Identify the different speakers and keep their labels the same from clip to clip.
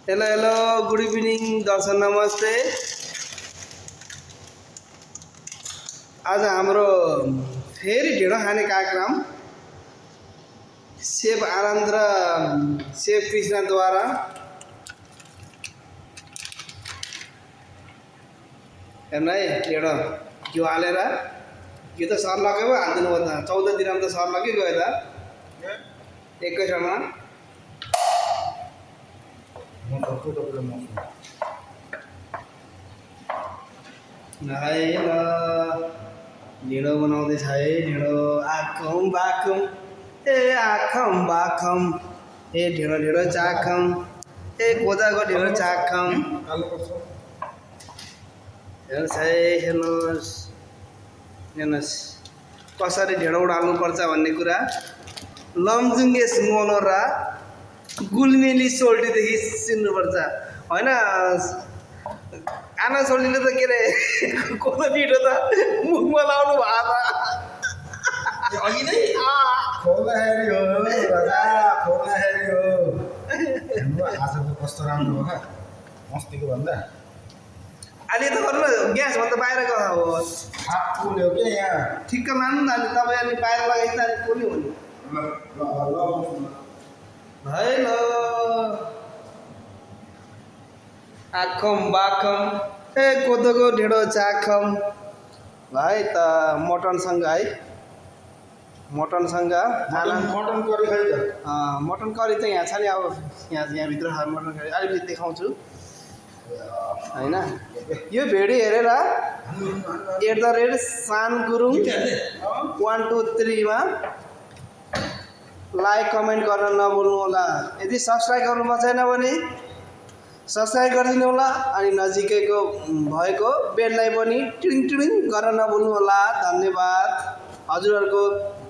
Speaker 1: Hello good evening दर्शन नमस्ते। आज हाम्रो फेरि ढिँडो खाने कार्यक्रम सेफ आनन्द र सेफ कृष्णद्वारा। हेर्नु है ढिँडो घिउ हालेर घिउ त सर लग्यो पो हालिदिनु भयो त 14 दिनमा त सर लग्यो गयो त एकै ठाउँमा। है ल ढिँडो बनाउँदैछ है ढिँडो आखौँ बाखौँ ए आखौँ बाखौँ ए ढिँडो ढिँडो चाखौँ ए कोदाको ढिँडो चाखौँ। हेर्नुहोस् है हेर्नुहोस् हेर्नुहोस् कसरी ढिँडो उडाल्नुपर्छ भन्ने कुरा लमजुङ्गे मोलोरा गुल्मेली सोल्टीदेखि सिक्नुपर्छ होइन। आना सोल्टीले त के अरे कोदो पिठो त मुखमा लाउनु भएको छ
Speaker 2: अघि नै खोल्दाखेरि हो राजा खोल्दाखेरि हो। हेर्नु आजको कस्तो राम्रो हो मस्तीको भन्दा
Speaker 1: अहिले त गर्नु ग्यास भन्दा बाहिर गएको हो
Speaker 2: हात पोल्यो के यहाँ
Speaker 1: ठिक्क मान्नु न। अनि तपाईँ अनि बाहिर लगाइदिँदा अनि पोल्यो भने है ल आखौँ बाखौँ ए कोदोको ढिँडो चाखौँ भाइ त मटनसँग है मटनसँग
Speaker 2: मटन करी खाइ त
Speaker 1: मटन करी त यहाँ छ नि। अब यहाँभित्र मटन करी अलिकति देखाउँछु होइन। यो भिडियो हेरेर @सान गुरुङ 123 मा लाइक कमेन्ट गर्न नभुल्नु होला। यदि सब्सक्राइब गर्नुभएको छैन भने सब्सक्राइब गरिदिनु होला अनि नजिकैको भएको बेललाई पनि टिडिङ टिडिङ गर्न नभुल्नु होला। धन्यवाद। हजुरहरूको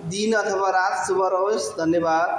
Speaker 1: दिन अथवा रात शुभ रहोस्। धन्यवाद।